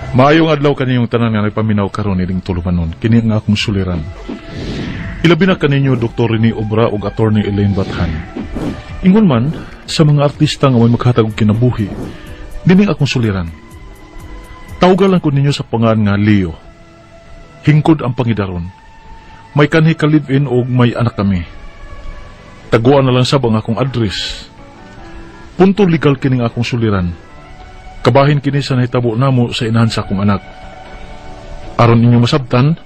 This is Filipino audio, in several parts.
Maayong adlaw kaniyong tanan nga nagpaminaw karon ining tulumanon. Kini nga akong suliran. Ilabi na kaninyo Dr. Rene Obra ug Attorney Elaine Bathan. Ingon man sa mga artista nga may maghatag og kinabuhi, dining akong suliran. Tawgalan ko ninyo sa pangan nga Leo. Hingkod ang pangidaron. May kanhi ka live-in og may anak kami. Taguan na lang sab ang akong address. Punto legal kining akong suliran. Kabahin kini sa nahitabo namo sa inahan sa akong anak. Aron inyo masabtan,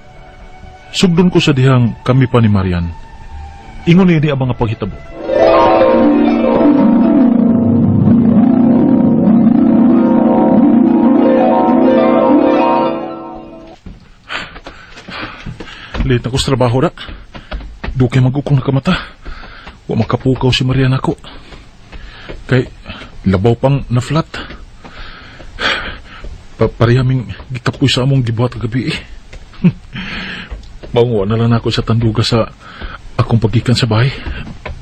sugdon ko sa dihang kami pa ni Marian. Ingon ini ang mga paghitabo. Late na ko sa trabaho na. Dukay magukong nakamata. Wa makapukaw si Marian ako. Kay labaw pang na flat. Parihaming gikapoy sa among gibuhat kagabi eh. Maunguan na lang ako sa tanduga sa akong pagikan sa bahay.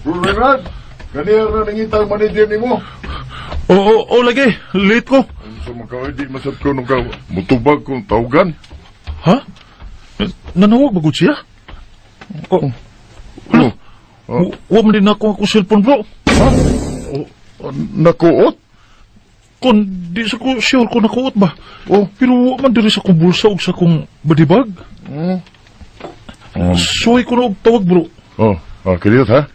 Rurad, kanina na nangita ang manager ni mo. Oo, lagi. Late ko. Sa mga di masat ko nung ka mutubag kong tawgan. Ha? Nanawag bagod siya? Ano? Huwag man din ako akong cellphone, bro. Ha? Nakuot? Kon, di sa ko sure ko nakuot ba? Pero huwag man din sa kong bulsa o sa kong badibag. Suway ko na og tawag, bro. Kiliyot ha?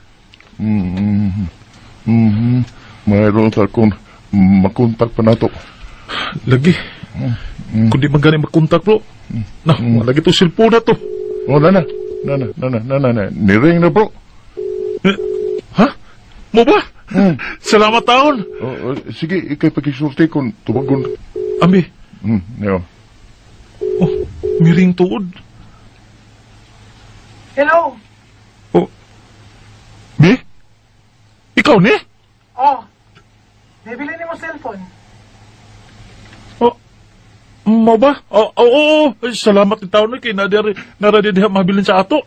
Mayroon sa akong makontak pa na to. Lagi. Kung di man gani magkontak, bro. Lagi to cellphone na to. Nana. Niring na, bro. Ha? Mo ba? Salamat taon. Sige, ikay pakisulti kung tumagon. Ambi. Yo. Miring tuod. Hello? Bi? Ikaw ni? Nabili ni mo cellphone. Mo ba? Oo. Salamat ni taon na kay naradi diha mabilin sa ato.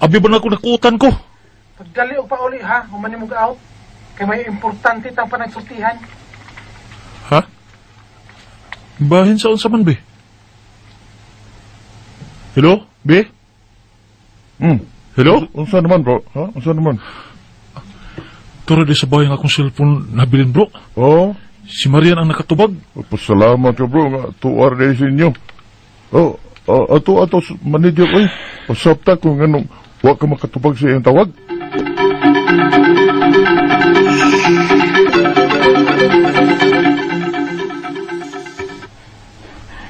Abi ba na ako nakutan ko? Pagdali o pa uli ha, humani mo out. Kaya may importante tang panagsultihan. Ha? Bahin sa unsa man, be? Hello? Be? Hello? Unsa naman, bro? Ha? Unsa naman? Tara di sa bahay nga akong cellphone nabilin, bro. Si Marian ang nakatubag. Pasalamat ka, bro, nga tuwar na sa inyo. Ato, manager, pasapta kung anong wak ka makatubag sa iyong tawag.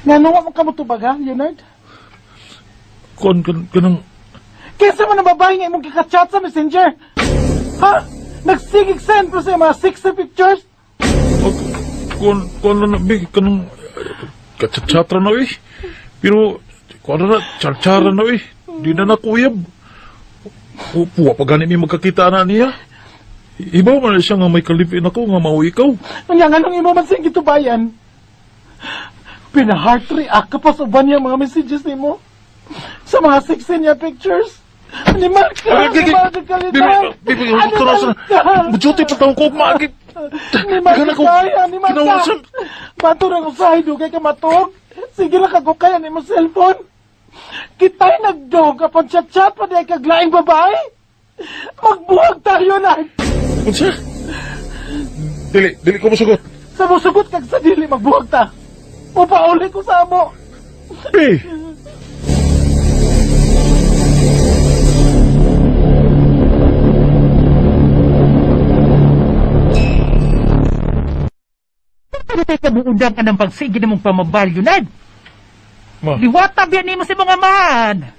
Nga nung mo ka matubag ha, Leonard? Kanang... Kesa man ang babae nga imong kikachat sa messenger. Ha? Nagsigig send ko sa mga 60 pictures. Kanang... Kachatsatra na, eh. Pero, charchara na, eh. Di na nakuyab. Puwa pa ganit niya magkakita na niya. Iba man siya nga may kalipin ako nga mao ikaw. Nga nung imo man siyang gitubayan. Pina-heart react ka pa sa uban niya mga messages ni mo. Sa mga 16 niya pictures. Animal ka! Animal ka kalita! Animal ka! Majuti pa taong ko magit! Animal ka! Animal ka! Bato ng usahay dugay ka matog. Sige lang kagukay ang imo cellphone. Kita'y nagdog kapag chat-chat pa di ay kaglaing babae. Magbuhag tayo na. Unsa? Dili ko masugot. Sa musugot kag sa dili magbuhag ta. Upauli ko sa amo. Hey! Pero tayo kabuundang ka ng pagsigi na mong pamabalyo, Nad. Liwata biyan ni mo si mga man.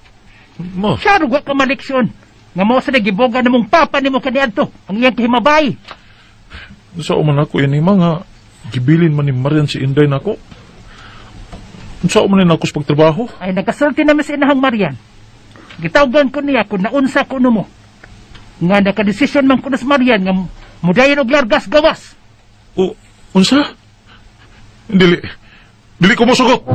Siya ruga ka maliksyon. Nga mo sa nagiboga na mong papa ni mo kaniadto. Ang iyang kahimabay. Sa uman ako yun mga gibilin man ni Marian si Inday na ako. Sa uman na ako sa pagtrabaho. Ay nagkasulti namin sa inahang Marian. Gitawgan ko niya kung naunsa ko mo. Nga nakadesisyon man ko na sa Marian nga mudayan og largas gawas. Unsa? Dili ko masugot.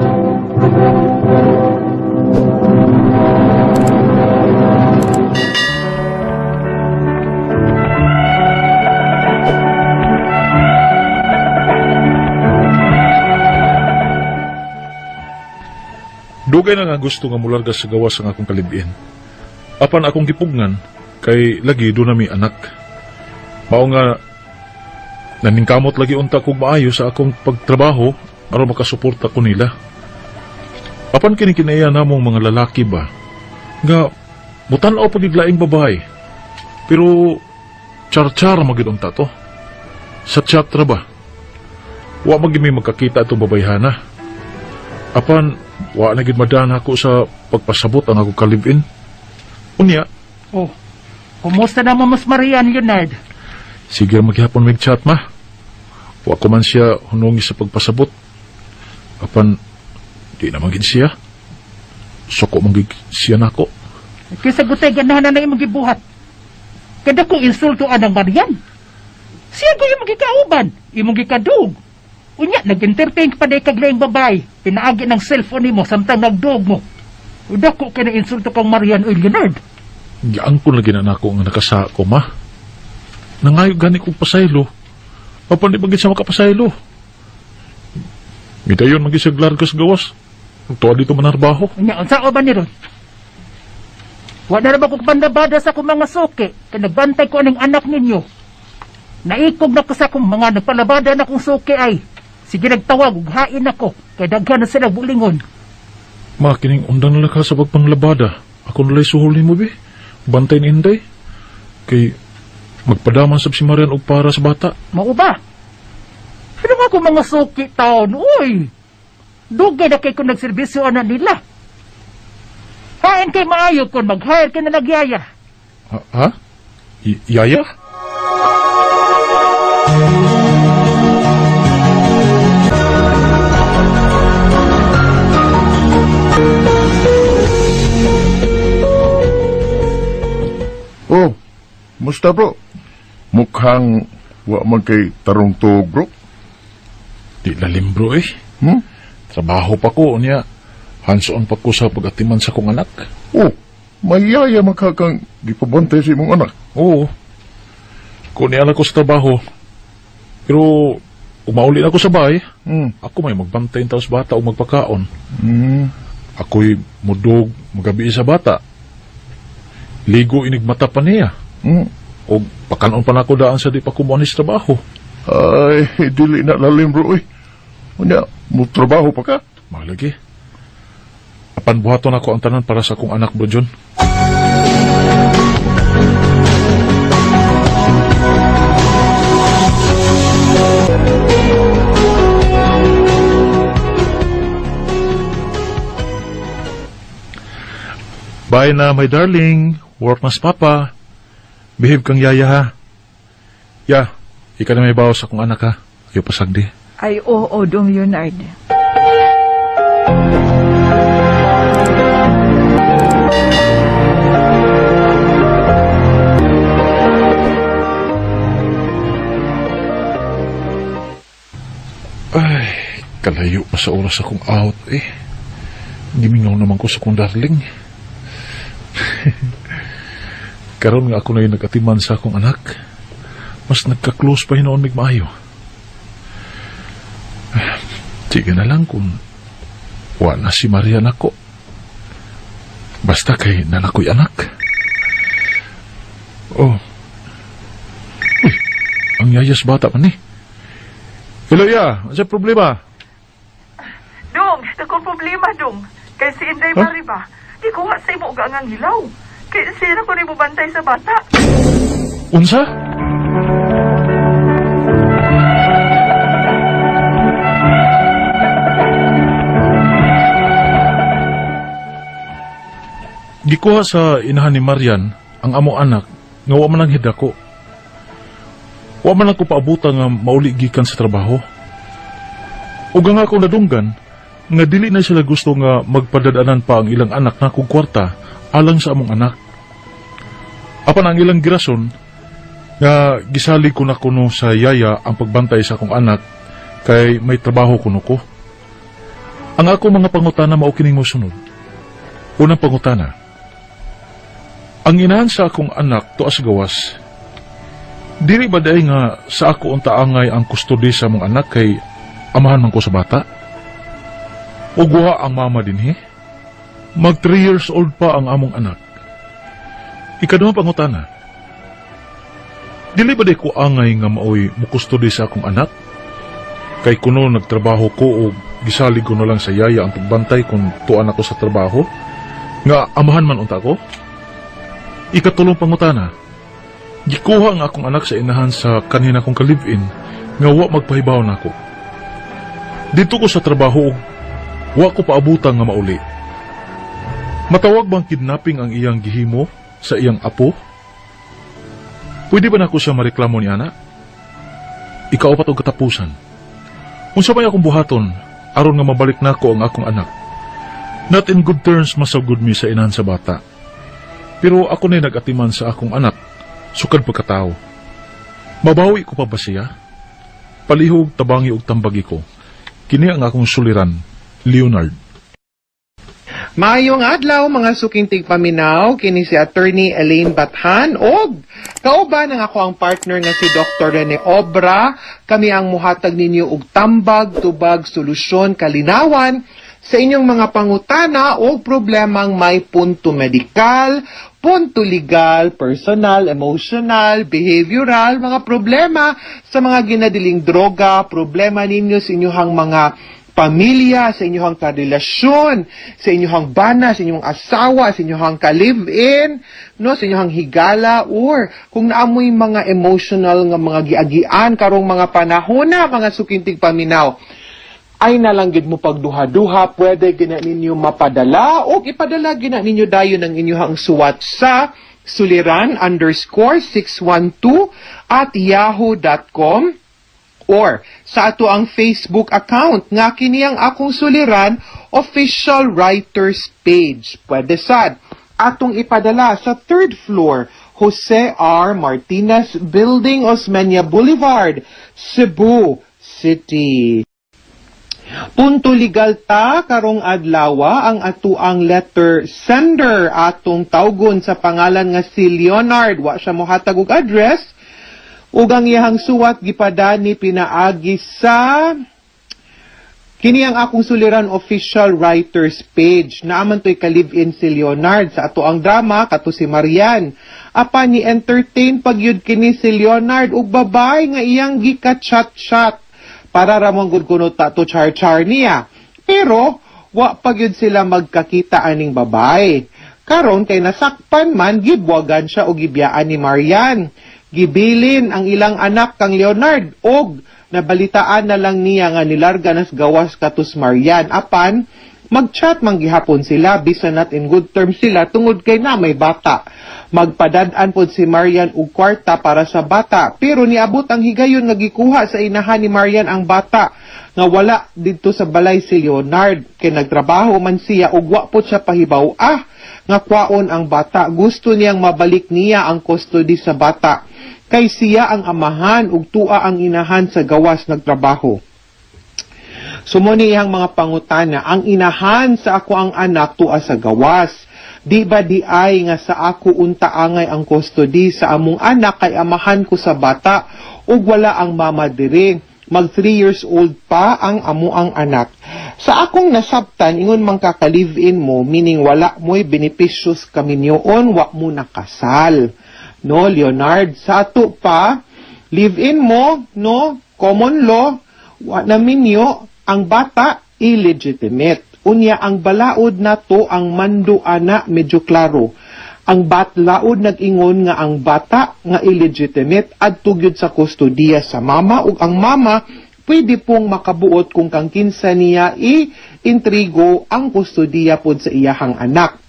Dugay na nga gusto nga mularga sa gawas ang akong kalibin. Apan akong gipugnan, kay lagi doon na may anak. Mao nga, naningkamot lagi unta kong maayo sa akong pagtrabaho aron makasuporta ko nila. Apan kinikinaya namong mga lalaki ba, nga butan-aw pagiglaing babae. Pero char-char magid unta to. Sa tiyatra ba? Wa magimi magkakita itong babayhana. Apan, wa na gid madana ako sa pagpasabot ang akong kalibin. Unya, Oh, kumusta naman mas Marian, Leonard? sige maghapon may chat ma. Wa ko man siya hunungi sa pagpasabot. Apan, di naman gid siya. Soko manggig siya nako. Kaysa gutay ganahan na imong gibuhat. Kada ko insulto anang Marian. Siya ko yung magikauban, imong gikadug. Unya, nag-entertain pa day kaglaing babay. Pinaagi ng cellphone nimo samtang nagdug mo. Udako ka na insulto kang Marian o Leonard. Giyang ko lagi na nako nga nakasa ko ma. Nangayo gani kong pasaylo. Apan di bagay sa makapasaylo. Midayon magisaglar ka sa gawas. Tuwa dito manarbaho. Unya, unsa o ba ni Ron? Wala na ba kong pandabada sa akong mga suki, kaya nagbantay ko aning anak ninyo. Naikob na ko sa akong mga nagpalabada na kong suki ay. Sige nagtawag, hain ako, kaya daghan na sila bulingon. Makining undang na ka sa pagpanglabada. Ako nalay suhulin mo, be. Bantay ni Inday. Kay magpadaman sab si Marian og para sa bata. Mao ba? Ano nga kung mga suki taon, uy! Dugay na kay kung nagserbisyo na nila. Hain kay maayo kung mag-hire ka na nagyaya. Ha? Yaya? Oh, musta bro? Mukhang wa man kay tarong tuog bro. Di lalim bro eh. Hmm? Trabaho pa ko niya. Hands-on pa ko sa pag-atiman sa kong anak. Oh, mayaya makakang gipabantay sa imong anak. Oo. Kuniala ko sa trabaho. Pero umauli ako sa bahay. Ako may magbantay taos bata o magpakaon. Ako'y mudog magabi sa bata. Ligo inigmata pa niya. O pakanon pa na ako daan sa di pa kumuanis trabaho. Ay, dili na lalim bro eh. Unya, mo trabaho pa ka? Malagi. Apan buhaton ako ang tanan para sa akong anak bro John. Bye na my darling. Work mas papa. Behave kang yaya ha. Ya, ika na may bawas akong anak ha. Ayaw pasagdi. Ay, oo, Dong Leonard. Ay, kalayo pa sa oras akong out eh. Gimingaw naman ko sa kong darling. Karon nga ako na yung nag-atiman sa akong anak. Mas nagka-close pa hinoon mig maayo. Sige na lang kung wala si Marian ako. Basta kay nanakoy anak. Oh. Uy, ang yayas bata man eh. Hello, ya. Ano sa problema? Dong, nagkong problema, Dong. Kay si Inday Mariba, ikuha sa imo ugangang hilaw. Kay sira ko rin mo bantay sa bata. Unsa? Gikuha sa inahan ni Marian ang amo anak nga wa man ang hidako. Wa man ako paabutan nga mauli gikan sa trabaho. Ug nga ako nadunggan nga dili na sila gusto nga magpadadanan pa ang ilang anak na kong kwarta alang sa among anak. Apan ang ilang girason nga gisali ko na kuno sa yaya ang pagbantay sa akong anak kay may trabaho kuno ko. Ang ako mga pangutana mao kining mosunod. Unang pangutana. Ang inahan sa akong anak tuas gawas. Dili ba dahi nga sa ako unta angay ang kustodi sa mong anak kay amahan man ko sa bata? O guha ang mama dinhi? Mag 3 years old pa ang among anak. Ikaduhang pangutana. Dili ba di ko angay nga maoy mukustodi sa akong anak? Kay kuno nagtrabaho ko o gisalig ko na lang sa yaya ang pagbantay kung tuan ako sa trabaho? Nga amahan man unta ko? Ikatulong pangutana. Gikuha ang akong anak sa inahan sa kanina kong ka-live-in nga wa magpahibaw na ako. Dito ko sa trabaho wa ko paabutang nga mauli. Matawag bang kidnapping ang iyang gihimo sa iyang apo? Pwede ba na ako siya mareklamo ni ana? Ikaapat og katapusan. Unsa may akong buhaton aron nga mabalik nako ang akong anak? Not in good terms masagud mi sa inahan sa bata. Pero ako na nag-atiman sa akong anak, sukad pagkatao. Mabawi ko pa ba siya? Palihog, tabangi ug tambagi ko. Kini ang akong suliran, Leonard. Maayong adlaw mga suking tigpaminaw, kini si Attorney Elaine Bathan og kauban ang ako ang partner nga si Dr. Rene Obra. Kami ang muhatag ninyo og tambag, tubag, solusyon, kalinawan sa inyong mga pangutana o problemang may punto medikal, punto legal, personal, emotional, behavioral, mga problema sa mga ginadiling droga, problema ninyo sa inyong mga pamilya, sa inyong karelasyon, sa inyong bana, sa inyong asawa, sa inyong ka-live-in, no, sa inyong higala, or kung naamoy mga emotional nga mga giagian karong mga panahon na mga sukintig paminaw, ay nalanggid mo pagduha-duha, pwede gina ninyo mapadala o ipadala gina ninyo dayon ng inyong suwat sa suliran_612@yahoo.com or sa ato ang Facebook account nga kini ang akong suliran official writers page. Pwede sad atong ipadala sa 3rd floor Jose R. Martinez Building, Osmeña Boulevard, Cebu City. Punto legal ta karong adlawa ang atuang letter sender atong tawgon sa pangalan nga si Leonard. Wa siya mohatag og address ug ang iyang suwat gipadani pinaagi sa kini ang akong suliran official writers page. Naaman to'y ka-live-in si Leonard sa ato ang drama kato si Marian. Apan ni entertain pagyud kini si Leonard ug babay nga iyang gika-chat-chat para ramong gud kuno ta to char-char niya. Pero wa pagyud sila magkakita aning babay. Karon kay nasakpan man gibwagan siya og gibiyaan ni Marian. Gibilin ang ilang anak kang Leonard og nabalitaan na lang niya nga nilarga nas gawas katus Marian. Apan mag-chat man gihapon sila bisan not in good terms sila tungod kay na may bata. Magpadad-an pod si Marian og kwarta para sa bata, pero niabot ang higayon nga gikuha sa inahan ni Marian ang bata nga wala didto sa balay si Leonard kay nagtrabaho man siya ug wa pod siya pahibaw nga kwaon ang bata. Gusto niyang mabalik niya ang custody sa bata kay siya ang amahan ug tua ang inahan sa gawas nagtrabaho. Sumuni iyang mga pangutana, ang inahan sa ako ang anak tua sa gawas. Di ba di ay nga sa ako unta angay ang custody sa among anak kay amahan ko sa bata ug wala ang mama diri. Mag 3 years old pa ang amo ang anak. Sa akong nasabtan, ingon man kaka-live-in mo, meaning wala mo'y benepisyos kaminyoon, wa mo nakasal. No, Leonard, sa ato pa, live-in mo, no, common law, wa na minyo, ang bata, illegitimate. Unya, ang balaod na to, ang mando ana, medyo klaro. Ang laod nag-ingon nga ang bata nga illegitimate at tugyod sa kustodiya sa mama ug ang mama pwede pong makabuot kung kang kinsa niya i-intrigo ang kustodiya pod sa iyahang anak.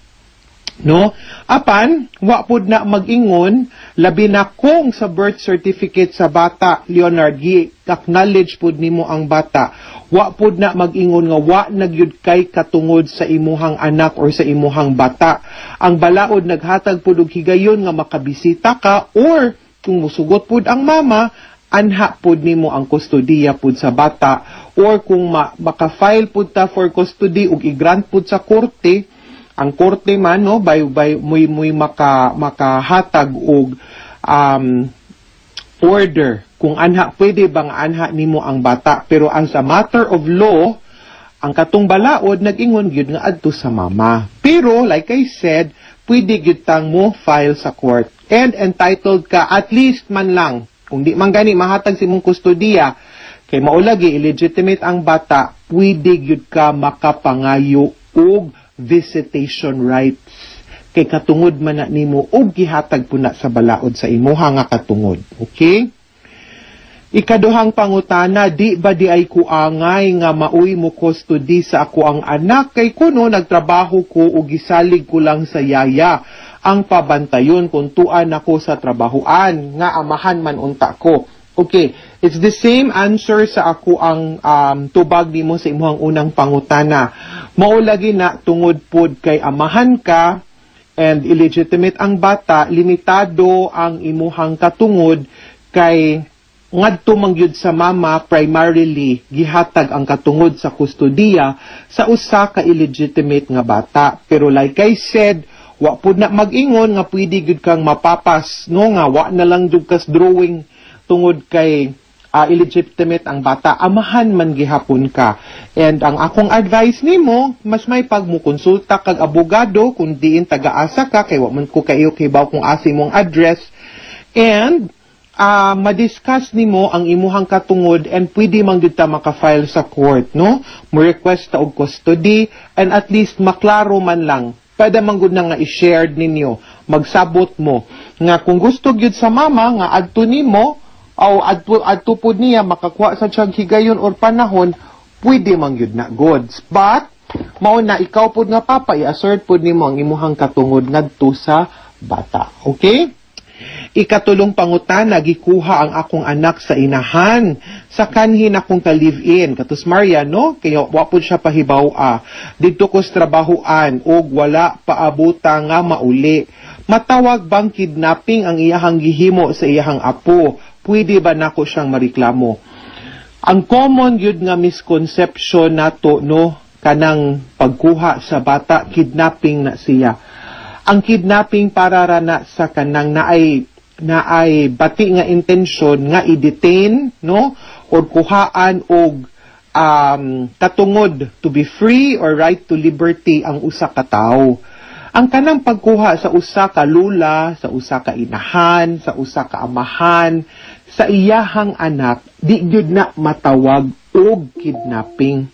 No? Apan, wa pod na mag-ingon, labi na kung sa birth certificate sa bata, Leonard, acknowledge pod nimo ang bata. Wa pod na mag-ingon nga wa nagyud kay katungod sa imuhang anak or sa imuhang bata. Ang balaod naghatag pod og higayon nga makabisita ka or kung musugot pod ang mama, anha pod nimo ang kustodiya pod sa bata or kung maka-file pod ta for custody ug i-grant pod sa korte, ang korte man no by muy makahatag og order kung anha pwede bang anha nimo ang bata, pero ang sa matter of law ang katong balaod nag-ingon gyud nga adto sa mama. Pero like I said, pwede gyud tang mo file sa court and entitled ka at least man lang. Kung di man gani mahatag si mong kustodiya kay maulagi illegitimate ang bata, pwede gyud ka makapangayo og visitation rights kay katungod man na nimo og gihatag puna sa balaod sa imuha nga katungod. Okay? Ikaduhang pangutana, di ba di ay kuangay nga mauy mo custody sa ako ang anak kay kuno nagtrabaho ko ug gisalig ko lang sa yaya ang pabantayon kung tuan ako sa trabahoan nga amahan man unta ko. Okay, it's the same answer sa ako ang tubag nimo sa imuhang unang pangutana. Mao lagi na tungod pod kay amahan ka and illegitimate ang bata, limitado ang imuhang katungod kay ngadto mangyud sa mama primarily gihatag ang katungod sa kustodiya sa usa ka illegitimate nga bata. Pero like I said, wa pud na mag-ingon nga pwede gyud kang mapapas no nga wa na lang jud kas drawing tungod kay illegitimate ang bata, amahan man gihapon ka. And ang akong advice nimo, mas may pagmukonsulta kag abogado kung diin taga-asa ka kay wa man ko kayo kay baw kung asi mong address, and madiscuss nimo ang imuhang katungod and pwede man gyud ta maka-file sa court, no? Mo request ta og custody and at least maklaro man lang. Pwede man gud na nga i-share ninyo, magsabot mo nga kung gusto gyud sa mama nga adto nimo o adto pod niya makakuha sa tiyang higayon or panahon, pwede man gyud na goods. But mao na ikaw pod nga papa i-assert pod nimo ang imuhang katungod ngadto sa bata. Okay? Ikatulong pangutana, gikuha ang akong anak sa inahan sa kanhin akong ka-live-in. Katus Maria, no? Kaya wapod siya pahibaw dito ko sa trabahoan og wala paabuta nga mauli. Matawag bang kidnapping ang iyahang gihimo sa iyahang apo? Pwede ba nako siyang mareklamo? Ang common yun nga misconception nato, no? Kanang pagkuha sa bata, kidnapping na siya. Ang kidnapping para rana sa kanang naay bati nga intensyon nga i-detain, no, or kuhaan og katungod to be free or right to liberty ang usa ka tawo. Ang kanang pagkuha sa usa ka lula, sa usa ka inahan, sa usa ka amahan, sa iyahang anak, di gyud na matawag og kidnapping.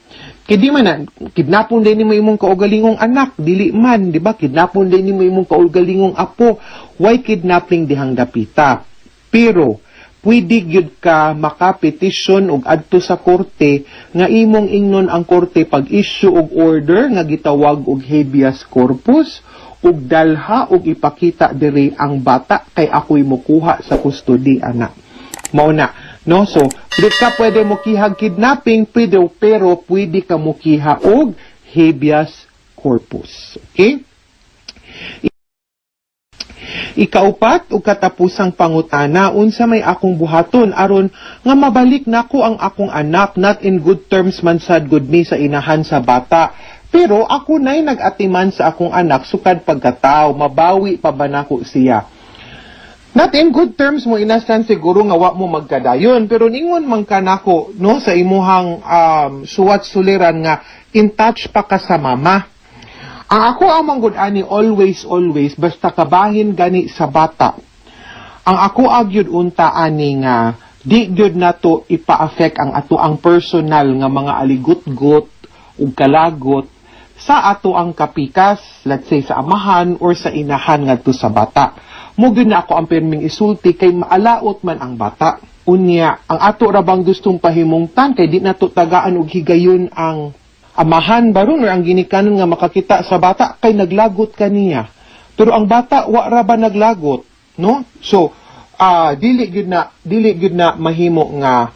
Kaya di man na, kidnapon din mo imong kaugalingong anak, dili man, di ba? Kidnapon din mo imong kaugalingong apo, why kidnapping dihang dapita? Pero, pwede gyud ka makapetisyon og adto sa korte, nga imong ingnon ang korte pag-issue og order, nga gitawag og habeas corpus, og dalha og ipakita diri ang bata, kay ako'y mokuha sa custody, anak. Mao na. No, so, di ka pwede mo kihag kidnapping, pero pwede ka mo kiha og habeas corpus. Okay? Ikaupat, o katapusang pangutana, unsa may akong buhaton, aron nga mabalik nako ang akong anak, not in good terms man sad good me sa inahan sa bata. Pero ako na'y nag-atiman sa akong anak, sukad pagkatao, mabawi pa ba nako siya? Not in good terms mo inasan siguro nga wa mo magkadayon, pero ningon man ka nako, no, sa imuhang suwat suliran nga in touch pa ka sa mama. Ang ako ang manggod ani always basta kabahin gani sa bata. Ang ako agyud unta ani nga di gyud nato ipa-affect ang ato ang personal nga mga aligot-got ug kalagot sa ato ang kapikas, let's say sa amahan or sa inahan ngadto sa bata. Mugin na ako ang perming isulti kay maalaot man ang bata. Unya, ang ato rabang gustong pahimungtan kay di nato tagaan og higayon ang amahan baron or ang ginikanon nga makakita sa bata kay naglagot kaniya. Pero ang bata wa ra ba naglagot, no? So, dili gyud na mahimo nga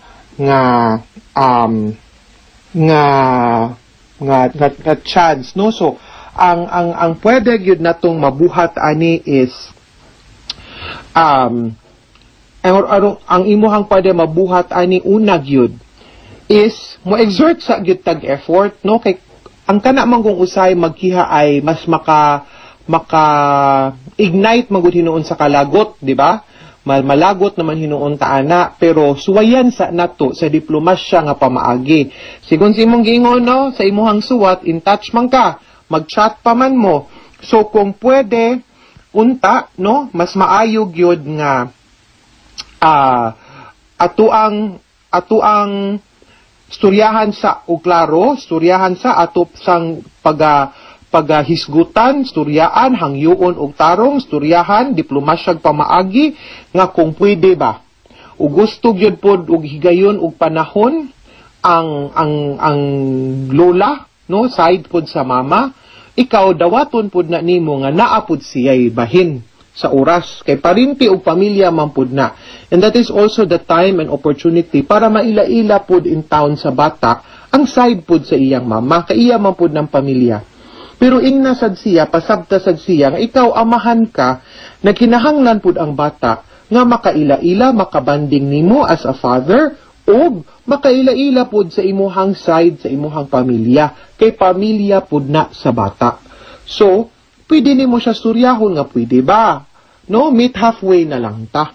chance, no? So, ang pwede gyud natong mabuhat ani is ang imuhang pwede mabuhat ani unag yun is mo exert sa gyud tag effort, no, kay ang kana man kung usay magkiha ay mas maka ignite magud hinuon sa kalagot, di ba? malagot naman hinuon ta ana, pero suwayan sa nato sa diplomasya nga pamaagi. Sigon si imong giingon no, sa imuhang suwat, in touch man ka, mag-chat pa man mo. So kung pwede, unta, no, mas maayog yun nga ato ang storyahan sa uklaro, storyahan sa atop sang pagahisgutan, storyaan, hangyoon og tarong, storyahan, diplomasyag pamaagi, nga kung pwede ba. O gusto gyud pod og higayon og panahon ang lola, no, side pod sa mama, ikaw dawaton pod na nimo nga naapod siya'y bahin sa oras, kay parinti og pamilya man pod na. And that is also the time and opportunity para maila-ila pod in town sa bata, ang side pod sa iyang mama, kay iya man pod ng pamilya. Pero ingna sad siya, pasabta sad siya, nga ikaw amahan ka, na kinahanglan pod ang bata, nga makaila-ila, makabanding nimo as a father, o makaila-ila pod sa imuhang side, sa imuhang pamilya, kay pamilya pod na sa bata. So, pwede nimo siya suryahon nga pwede ba? No, meet halfway na lang ta.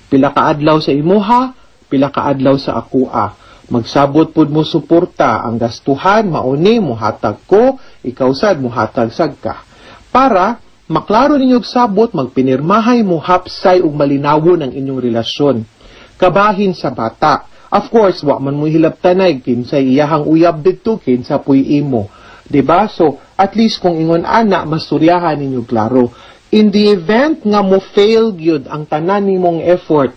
Pila ka adlaw sa imuha, pila ka adlaw sa akua. Magsabot pod mo suporta ang gastuhan, mauni mo hatag ko, ikaw sad mo hatag sad ka. Para maklaro ninyo sabot, magpinirmahay mo hapsay ug malinawon ang inyong relasyon. Kabahin sa bata. Of course, wa man mo hilabtanay kinsay iyahang uyab didto, kinsa puy imo. Diba? So, at least kung ingon ana, masuryahan ninyo klaro. In the event nga mo fail gyud ang tanan nimong effort,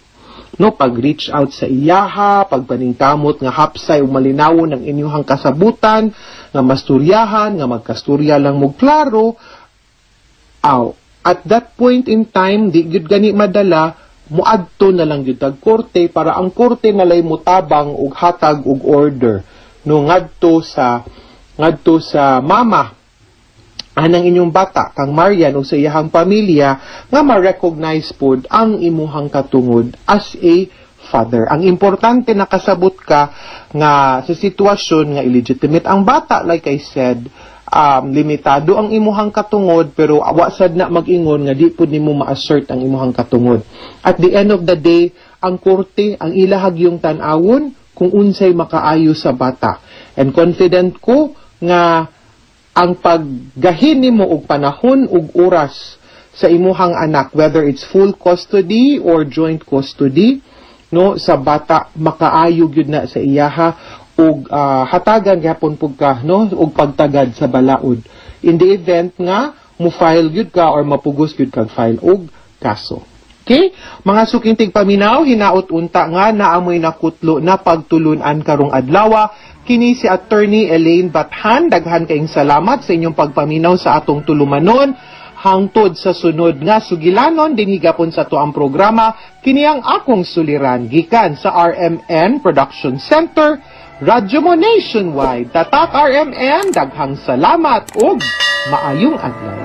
no, pag-reach out sa iyaha, pagpaningkamot nga hapsay ug malinawon ang inyong kasabutan, nga masturyahan, nga magkasturya lang mo klaro, at that point in time, di gyud gani madala, muadto na lang gyud tag korte para ang korte nalay mutabang og hatag og order, no, ngadto sa mama anang inyong bata kang Marian o sa iyahang pamilya nga ma-recognize pod ang imuhang katungod as a father. Ang importante nakasabot ka nga sa sitwasyon nga illegitimate ang bata, like I said, limitado ang imuhang katungod, pero awasad na mag-ingon nga di pod nimo ma-assert ang imuhang katungod. At the end of the day, ang korte ang ilahag yung tan-awon kung unsay makaayo sa bata. And confident ko nga ang paggahin nimo og panahon ug oras sa imuhang anak, whether it's full custody or joint custody, no, sa bata makaayo gyud na sa iyaha og hatagan gyapon pug ka, no, og pagtagad sa balaod. In the event nga mo file gyud ka or mapugos gyud kag file og kaso. Okay? Mga sukintig paminaw, hinaot unta nga naamoy nakutlo na pagtulunan karong adlaw. Kini si Attorney Elaine Bathan. Daghan kaayong salamat sa inyong pagpaminaw sa atong tulumanon. Hangtod sa sunod nga sugilanon, dinhigapon sa to ang programa, kini ang akong suliran, gikan sa RMN Production Center, Radyo mo Nationwide. Tatak RMN, daghang salamat ug maayong adlaw.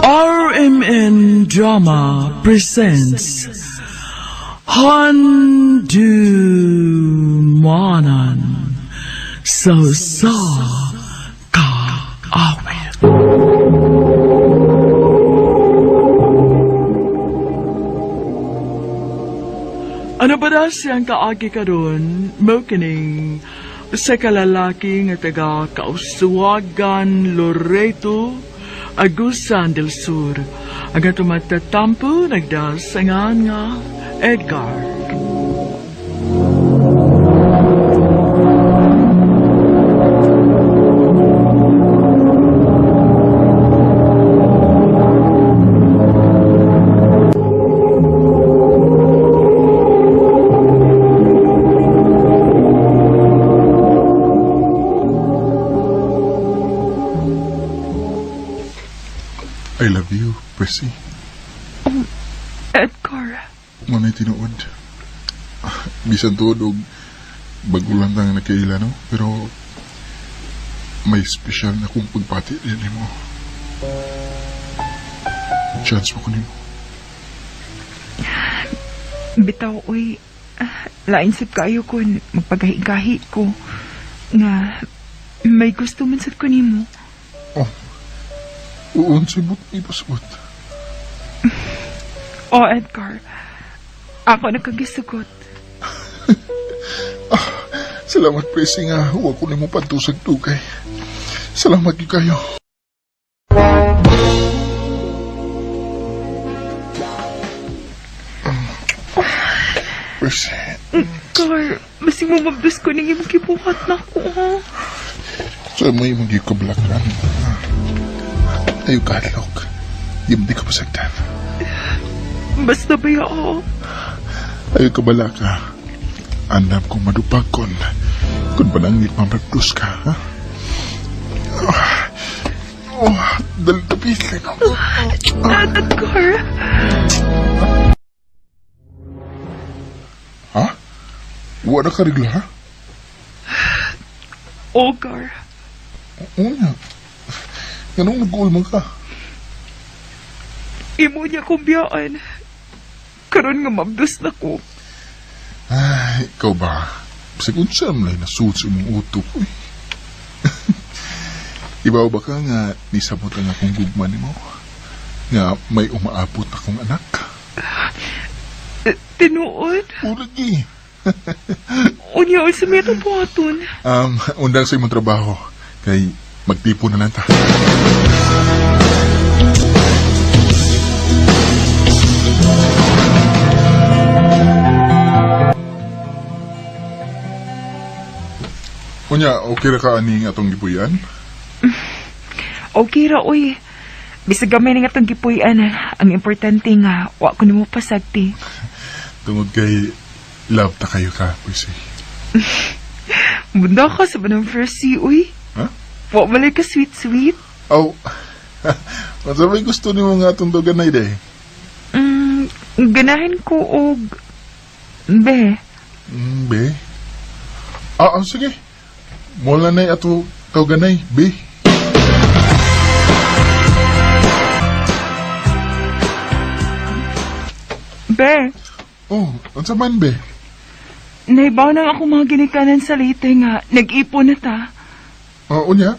RMN Drama presents Handumanan Sa Kaawit. Ano ba na siyang kaagi ka doon? Mokining sa kalalaki nga taga Kausuwagan, Loreto, Agusan del Sur. Ang tumatatampo nagdasangan nga Edgar. I love you, Prissy. Edgar. Manay tinuod. Bisan tuod og bagulang tang nakaila, no? Pero may special na kong pagpati din mo. Chance mo ko nimo. Bitaw, lain sip kayo ko magpagahi-gahi ko nga May gusto man sad ko nimo. Oh, uon sibot ipasabot. Oh, Edgar. Ako nagkagisugot. Salamat, Presi, nga huwag ko nimo pantusag tugay. Salamat kayo. Presi, Edgar, masing mo mabdos ko nang imong kibuhat na ko, ha? sa may mga kablakan. Ayaw kalok. Di ka pasagdan. Basta ba ako? Ayaw kabala ka. Andam kong madupagkon. Kung panangit mamagdos ka, ha? Daltapit lang. Edgar. Ha? Wala ka regla, ha? Edgar. Oo nga. Ganong nag-uulman ka? Imo niya kong biyaan. Karon nga mabdos na ko. Ay, ikaw ba? Sigun saan lang nasuot sa imong utok, uy. Ibaw ba ka nga nisabot ang akong gugman mo? Nga may umaabot akong anak? Tinuod? Lagi. Unya, sa may buhaton. Undang sa imong trabaho. Kay magtipo na lang ta. Unya, okay ra ka aning atong gipuyan? Okay ra, uy. Bisag gamay nga itong gipuyan. Ang importante nga, wa ko nimo pasagti. Tungod kay love ta kayo ka, Pusi. Bunda ka sa banang first see, uy. Ha? Wa malay ka sweet-sweet. Aw, masabay gusto ni mo nga itong doganay day. Ganahin ko og... Be. Be? Sige. Mula na ato doganay, be. Be. Oh, ang saman, be? Naibaw nang ako mga ginikanan sa lite nga. Nag-ipon na ta. Unya?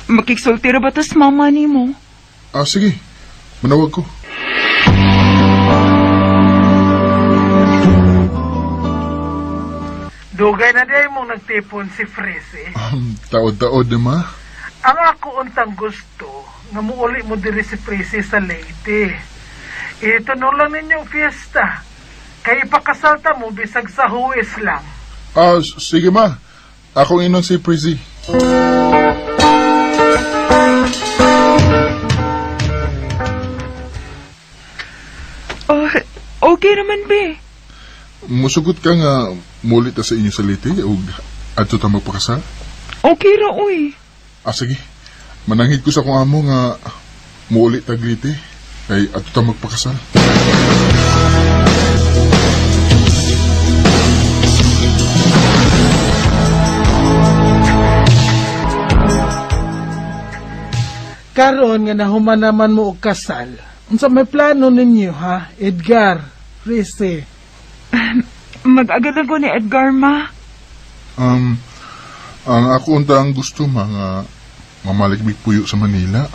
Makiksulti ra ba tas mama ni mo? Sige. Manawag ko. Dugay na day mong nagtipon si Frese. Taod-taod na ma. Ang ako untang gusto, nga muuli mo diri si Frese sa Leyte. Ito no lang ninyong fiesta. Kaya ipakasalta mo bisag sa huwes lang. Sige ma. Ako inon si Prezi. Okay naman, be. Musugot ka nga mulit sa inyo sa liti o adto ta magpakasal? Okay ra, uy. Sige. Manangit ko sa kong amo nga mulit tag liti kay adto ta magpakasal. Karon nga nahuman naman mo og kasal. Unsa may plano ninyo, ha? Edgar, Frese. Mag-agad ako ni Edgar, ma. Ang ako untang gusto mga mamalikbik puyo sa Manila.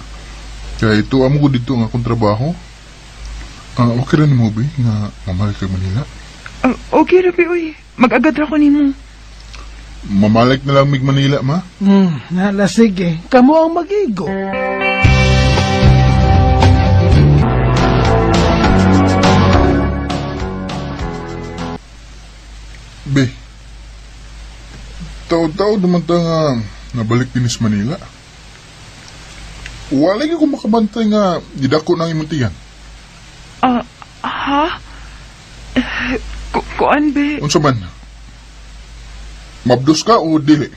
Kaya ito amo ko dito ang akong trabaho. Okay rin mo, be, nga mamalik sa Manila? Okay, Rabi, uy. Mag-agad ako ni mo. Mamalik na lang mig Manila, ma? Nala, sige. Kamu ang mag-igo. Be, taod-taod naman ta nga nabalik din sa Manila. Wala ko makabantay nga didako ng imuntiyan. Ha? Kuan, be? Unsa man? Mabdos ka o dili?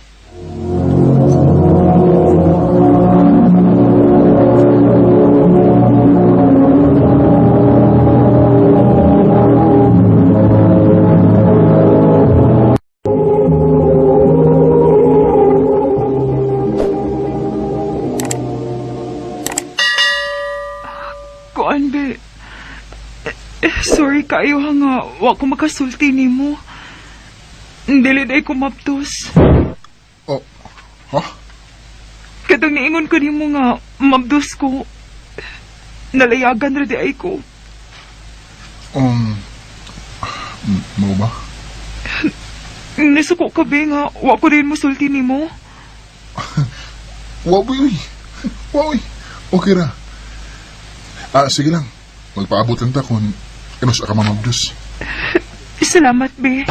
Kuan, be? Sorry kayo nga. Wa ko makasulti ni mo. Dili day ko maptos. Ha? Kadang niingon ko nimo nga, mabdos ko. Nalayagan ra di ay ko. Mo ba? Nasuko ka ba nga, wa ko rin musulti nimo. Wawi, uy. Wawi. Okay ra. Sige lang. Magpaabot lang ta kung ano sa ka mamabdos. Salamat, be.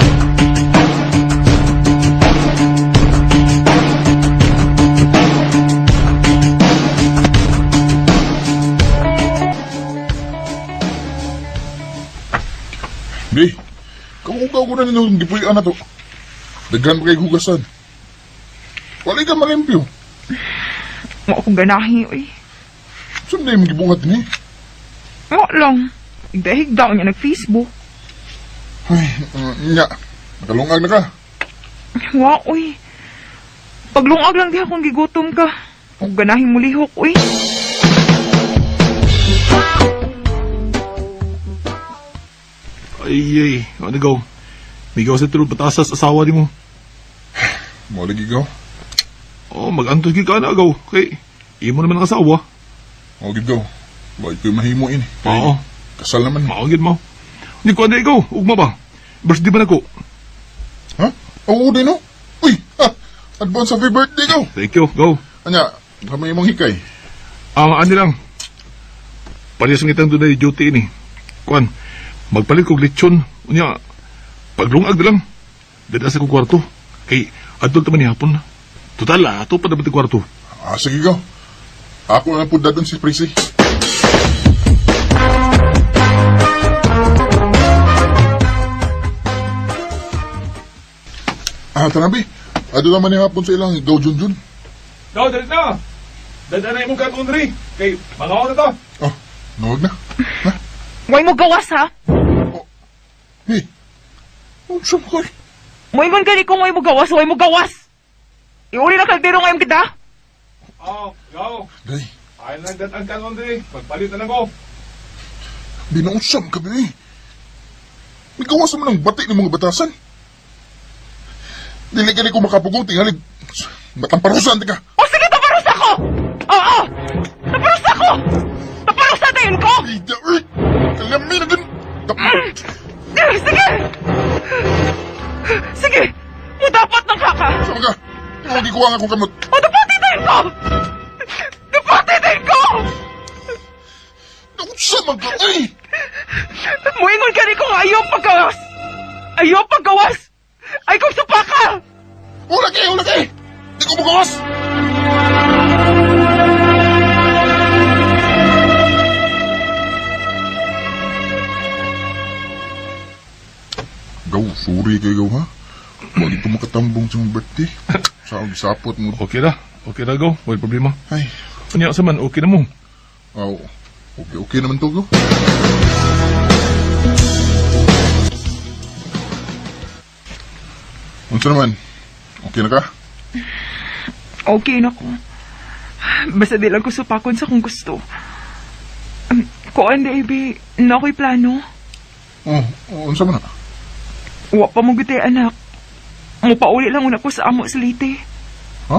Be, kamukaw ko na ninong gipuyan na to. Daghan pa kay hugasan. Wala ka marimpyo. Wa akong ganahi, oy. Saan na yung gibuhat ni? Wa lang. Higda-higda niya nag-Facebook. Ay, nya. Nakalungag na ka. Wa, oy. Paglungag lang di akong gigutom ka. Huwag ganahin mo lihok, oy. Ay, ano gaw? May gaw sa tulog patasas asawa ni mo. Mo lagi gaw. Oh, mag-antos ka na gaw. Kay, imo naman ang asawa. Mo gid gaw. Bakit ko'y mahimo ini? Oo. Kasal naman. Maagid mo. Hindi ko ano ikaw. Ugma ba? Birthday ba na ko? Ha? Oo din no? Uy, advance happy birthday gaw. Thank you, go. Anya, kamay mong hikay. Ano lang. Parehas ng itang doon na duty ini. Kuan, magpalit kong lechon. Unya, paglungag na lang. Dada sa kong kwarto. Kay, adol naman ni hapon. Total, ato pa dapat yung kwarto. Sige gaw. Ako na po dadon si Prissy. Tanabi. Ado naman ni hapon sa ilang gaw Junjun. Go, dalit na. Dada na imong katon rin. Kay, mga na to. Oh, nuwag na. Ha? Moy mo gawas, ha? Hey, ang samkay. Moy mo gani kung moy mo gawas, moy mo gawas. Iuli na kagdiro ngayon kita. Oh, go. Day, Ay, nagdatang katon rin. Magpalit na lang ko. binausam ka ba eh. May gawas naman ang bati ng mga batasan. Dili ka ko makapugong tingalig. Matamparusan ka. O sige, taparus ako! Oo! Taparus ako! Taparus natin ko! Ida, uy! Kalamin na dun! Sige! Sige! Dapat ng kaka! Sama ka! Hindi ko ang akong kamot. O, dapatitin ko! Dapatitin ko! Nakusama ka, ay! Muingon ka rin kung ayaw paggawas! Ayaw paggawas! Ay kong supaka! Ulag eh! Ulag eh! Hindi ko magawas! Gaw, sorry kayo gaw ha? Balik ko makatambong sa mga birthday. Sapot mo. Okay na. Okay na, go. Wala problema. Ay, Kanya sa man, okay na mo. okay naman to gaw. Unsa naman? Okay na ka? Okay na ko. Basta di lang ko supakon sa kung gusto. Kuan, baby, na ako'y plano. Unsa man na? Wa pa mong gutay, anak. Mupauli lang una ko sa amo sa lite. Ha?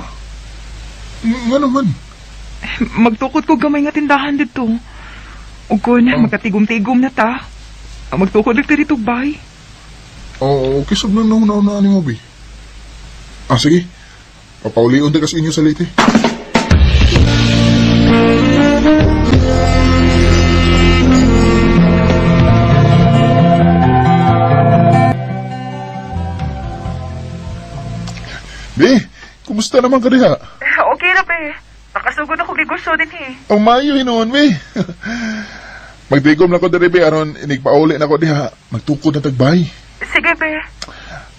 Nga naman. Magtukod ko gamay nga tindahan dito. Ug kun, magkatigom-tigom na ta. Magtukod lang ta dito, bay. Okay, sab na nauna-una ni mo, Bi. Sige. Papaulion din kasi inyo sa late. Bi, kumusta naman ka diha? Okay na, be. Nakasugod ako negosyo din eh. Ang mayo hinuon, Bi. Magtigom na ko diri, Bi. Aron, inigpauli na ko diha. Magtukod na tagbay. Sige, be.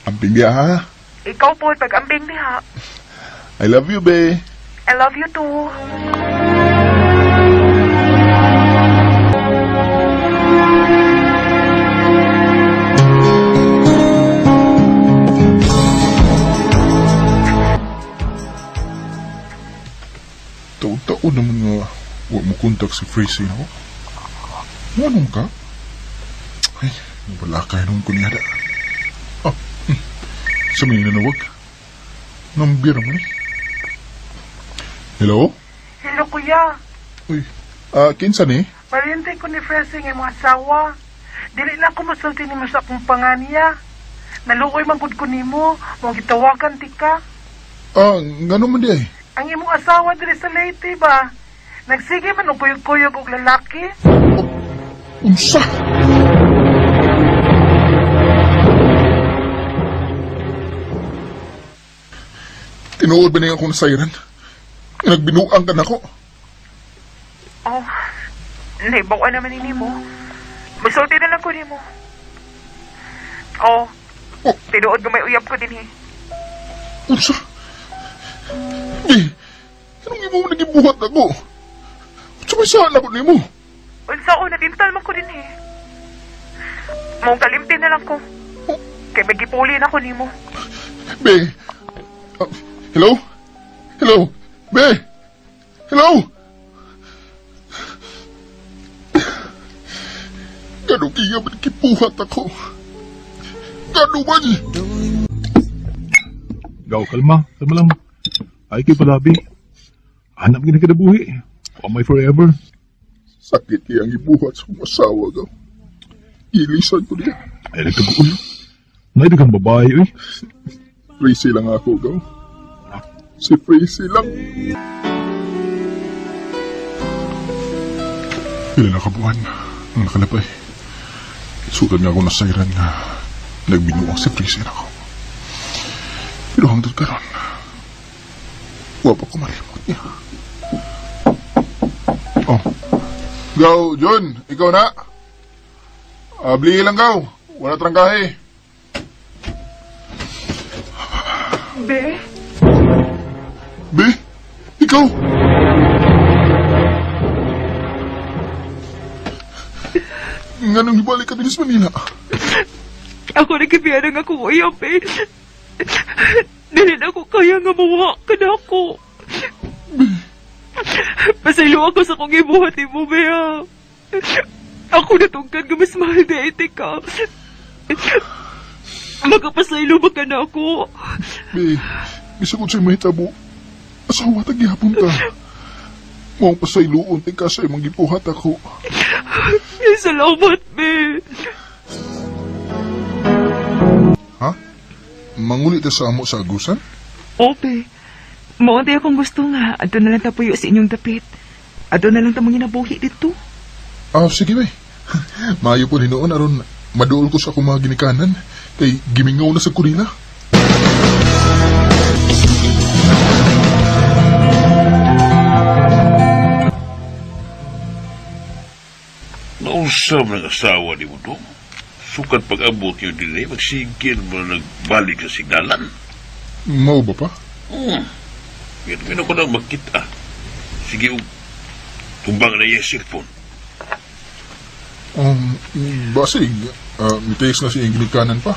Amping biya, ha? Ikaw po, pag-ambing niya. I love you, Bi. I love you too. Taon-taon naman nga huwag mo kontak si Freezy, no? Anong ka? Ay, wala ka nung kunyada. Sa may nanawag. Nambira mo ni. Hello? Hello, kuya. Uy, kinsa ni? Pariente ko ni Fressing ang mga asawa. Dili na ako masulti ni mo sa akong panganya. Naluoy manggod ko nimo, mong gitawagan tika. Ngano man di ay? Ang imong asawa diri sa Leyte ba? Nagsige man og kuyog-kuyog og lalaki. Unsa? Tinuod ba niya akong nasayran? Nagbinuang ka na ko. Oh, naibawa naman ini mo. Masulti na lang ko nimo. Oh, tinuod ko may uyab ko din Unsa? Anong imo nagibuhat ako? Unsa may saan ako nimo? Unsa o, natintal man ko din Mong kalimtin na lang ko. Kay magipuli na ko nimo. Be. Hello? Hello? Be. Hello? Gano kaya ba nagibuhat ako? Gano man? Gaw, kalma lang. Ay kay palabi. Hanap gina kinabuhi. Pamay forever. Sakit kaya ang ibuhat sa mga asawa ko. Ilisan ko niya. Ay, nagkagulo. Naidagang babae, eh. Freezy lang ako, gaw. Si Freezy lang. Pila na kabuhan ang nakalapay. Sukat niya ako nasayran nga nagbinuang si Freezy na ako. Pero hangtod ka ron, wapa ko malimot niya. Oh, gaw, John, ikaw na. Bli lang gaw, wala trangkahe. Be? Be, ikaw? Nga nang ibalik ka din sa Manila. Ako nagkipiyarang akong uyap eh. Dili na ako kaya nga mawa ka na ako. Pasaylo ako sa kong ibuhat mo, Bea. Ako natungkad nga mas mahal na ite ka. Magkapasaylo ba ka na ako? Be, bisa ko sa'yo mahitabo. Asawa, tagyapon ka. Mawang pasayloon, tika sa'yo mangipuhat ako. Salamat, Be. Ha? Mangulit sa amo sa agusan? Ope. Maunti akong gusto nga. Ato na lang tapuyo sa inyong dapit. Ato na lang tamang ginabuhi dito. Sige ba. Maayo po ni noon, aron maduol ko sa akong mga ginikanan. Kay gimingaw na sa kurila. Nausap ng asawa ni mo doon. Sukat pag-abot nyo din magsigil mo nagbalik sa signalan. Mau ba pa? Yan ko nang makita. Sige, tumbang na yung cellphone. Basig, mitays na siyang ginikanan pa.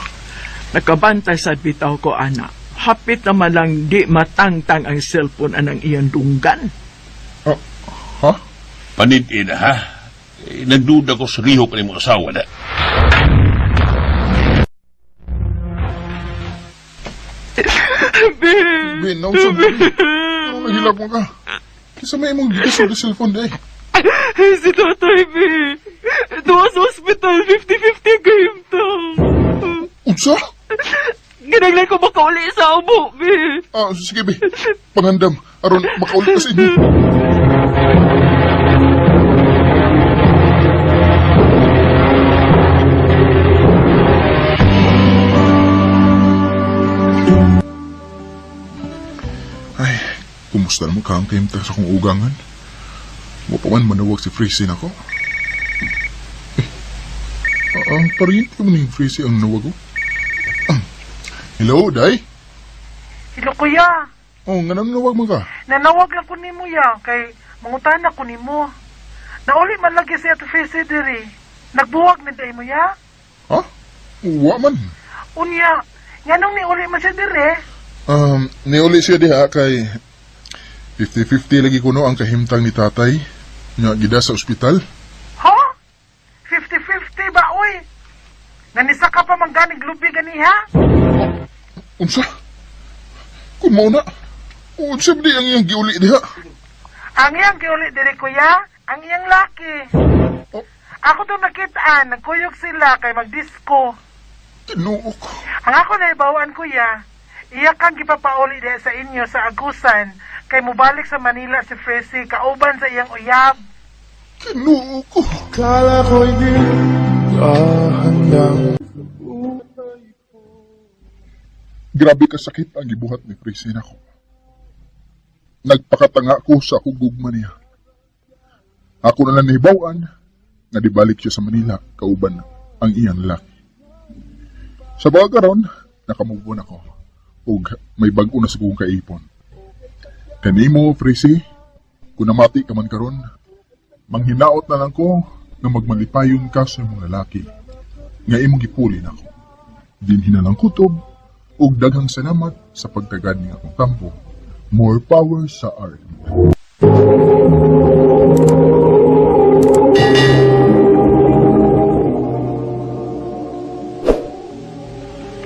Nakabantay sa bitaw ko, anak. Hapit naman lang di matangtang ang cellphone anang iyang dunggan. Ha? Panitin na, ha? Nagduda ko sa rihok ng mga asawa na. Ben, nausap mo. Anong nahilap mo ka? Kisa may mong gigasol na cellphone day. Si Tatay, Be. Doon sa hospital, 50-50 game to. Unsa? Ginaglan ko makauli sa amo, Be. Sige, be. Pangandam. Aron, makaulit ka sa inyo. Ay, kumusta naman ka ang timta sa kong ugangan? Wapaman manawag si Freezy na ko. Ang pariente mo ni Freezy ang nawag ko. Hello, Day? Hello, kuya. Nga nanawag mo ka? Nanawag lang ko nimo ya, kay mangutan ako nimo. Nauli man lagi siya to face diri. Nagbuwag na day mo ya? Ha? Wa man. Unya, nganong ni uli man siya diri? Niuli siya diha kay 50-50 lagi kuno ang kahimtang ni tatay nga gida sa ospital. Ha? 50-50 ba, uy? Nanisa ka pa mangganig lubi ganiha? Unsa? Kung mao na, unsa ba di ang iyang giuli diha? Ang iyang giuli diri kuya, ang iyang laki. Ako to nakitaan, nagkuyog sila kay magdisko. Tinuok. Ang ako naibawan kuya, iya kang gipapauli diha sa inyo sa Agusan, kay mubalik sa Manila si Fresi kauban sa iyang uyab. Tinuok. Kala ko'y di handang Grabe kasakit ang gibuhat ni Fresi nako. Nagpakatanga ko sa akong gugma niya. Ako na lang nahibawan nga dibalik siya sa Manila kauban ang iyang lalaki. Sa baga karon, nakamubon ako ug may bag-o na sa kong kaipon. Kanimo, Fresi, kung namati ka man karon, manghinaot na lang ko nga magmalipayon ka sa mga lalaki nga imong gipuli nako. Dinhi na lang kutob ug daghang salamat sa pagtagad ng akong kampo. More power sa art.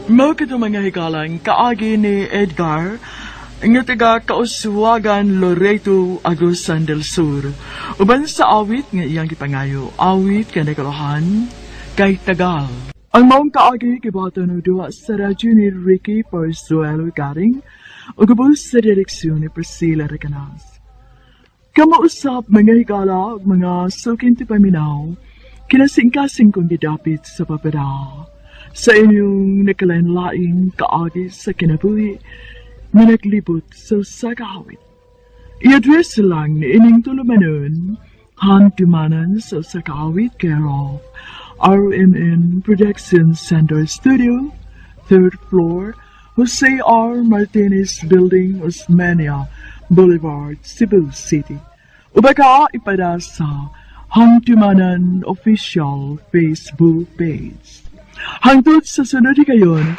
Mao kito mga hikalang kaagi ni Edgar nga taga Kauswagan, Loreto, Agusan del Sur. Uban sa awit nga iyang gipangayo, awit ka nagalohan kay Tagal. Ang maong kaagi kibata no duwa sa radyo ni Ricky Porzuelo Garing o gabos sa direksyon ni Priscilla Recanas. Kamausap mga hikala mga sukin ti paminaw, kinasing-kasing kong gidapit sa papada. Sa inyong nakalanlaing kaagi sa kinabuhi, na naglibot sa sakahawit. I-address lang ni ining tulumanon, hantimanan sa sakahawit care of RMN Production Center Studio, 3rd floor, Jose R. Martinez Building, Osmania Boulevard, Cebu City. Ubaka ipada sa Hantimanan Official Facebook Page. Hangtod sa sunod kayon,